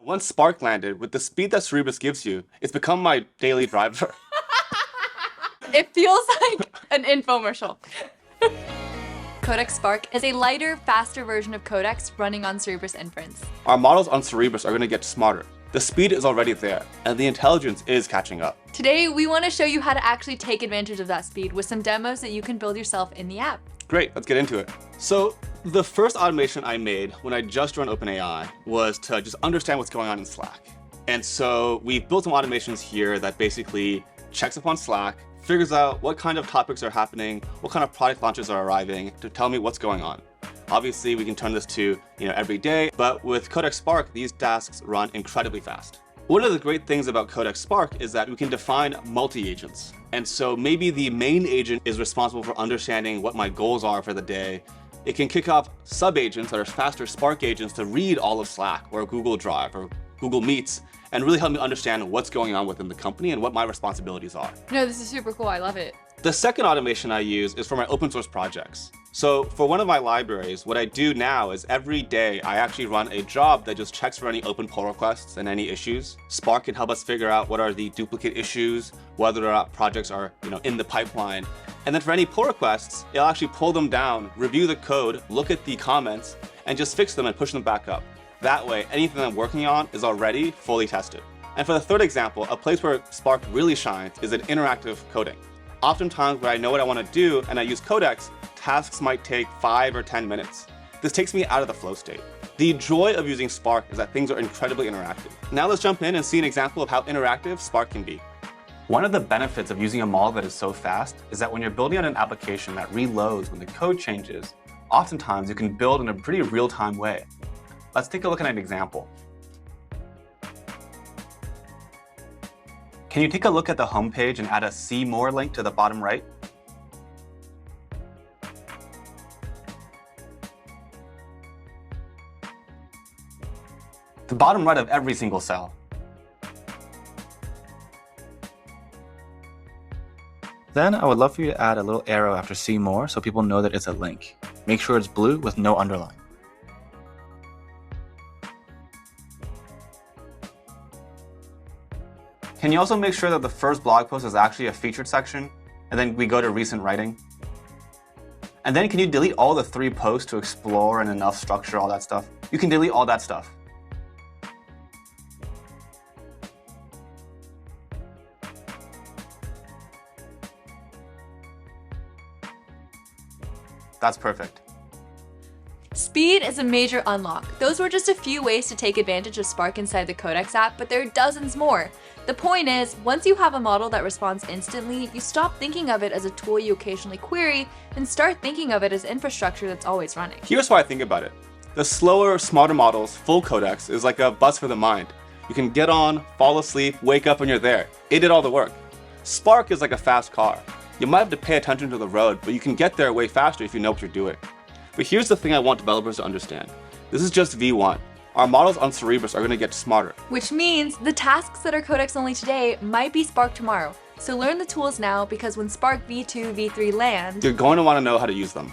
Once Spark landed, with the speed that Cerebras gives you, it's become my daily driver. It feels like an infomercial. Codex Spark is a lighter, faster version of Codex running on Cerebras inference. Our models on Cerebras are going to get smarter. The speed is already there, and the intelligence is catching up. Today, we want to show you how to actually take advantage of that speed with some demos that you can build yourself in the app. Great, let's get into it. So the first automation I made when I just joined OpenAI was to just understand what's going on in Slack. And so we've built some automations here that basically checks up on Slack, figures out what kind of topics are happening, what kind of product launches are arriving to tell me what's going on. Obviously, we can turn this to every day, but with Codex Spark, these tasks run incredibly fast. One of the great things about Codex Spark is that we can define multi-agents. And so maybe the main agent is responsible for understanding what my goals are for the day. It can kick off sub-agents that are faster Spark agents to read all of Slack or Google Drive or Google Meets and really help me understand what's going on within the company and what my responsibilities are. No, this is super cool. I love it. The second automation I use is for my open source projects. So for one of my libraries, what I do now is every day I actually run a job that just checks for any open pull requests and any issues. Spark can help us figure out what are the duplicate issues, whether or not projects are in the pipeline. And then for any pull requests, it'll actually pull them down, review the code, look at the comments, and just fix them and push them back up. That way, anything I'm working on is already fully tested. And for the third example, a place where Spark really shines is in interactive coding. Oftentimes, when I know what I want to do and I use Codex, tasks might take 5 or 10 minutes. This takes me out of the flow state. The joy of using Spark is that things are incredibly interactive. Now let's jump in and see an example of how interactive Spark can be. One of the benefits of using a model that is so fast is that when you're building on an application that reloads when the code changes, oftentimes you can build in a pretty real-time way. Let's take a look at an example. Can you take a look at the home page and add a See More link to the bottom right? The bottom right of every single cell. Then I would love for you to add a little arrow after See More so people know that it's a link. Make sure it's blue with no underline. Can you also make sure that the first blog post is actually a featured section, and then we go to recent writing? And then can you delete all the 3 posts to explore and enough structure, all that stuff? You can delete all that stuff. That's perfect. Speed is a major unlock. Those were just a few ways to take advantage of Spark inside the Codex app, but there are dozens more. The point is, once you have a model that responds instantly, you stop thinking of it as a tool you occasionally query and start thinking of it as infrastructure that's always running. Here's how I think about it. The slower, smarter models, full Codex, is like a bus for the mind. You can get on, fall asleep, wake up when you're there. It did all the work. Spark is like a fast car. You might have to pay attention to the road, but you can get there way faster if you know what you're doing. But here's the thing I want developers to understand. This is just V1. Our models on Cerebras are going to get smarter. Which means the tasks that are Codex only today might be Spark tomorrow. So learn the tools now, because when Spark V2, V3 land, You're going to want to know how to use them.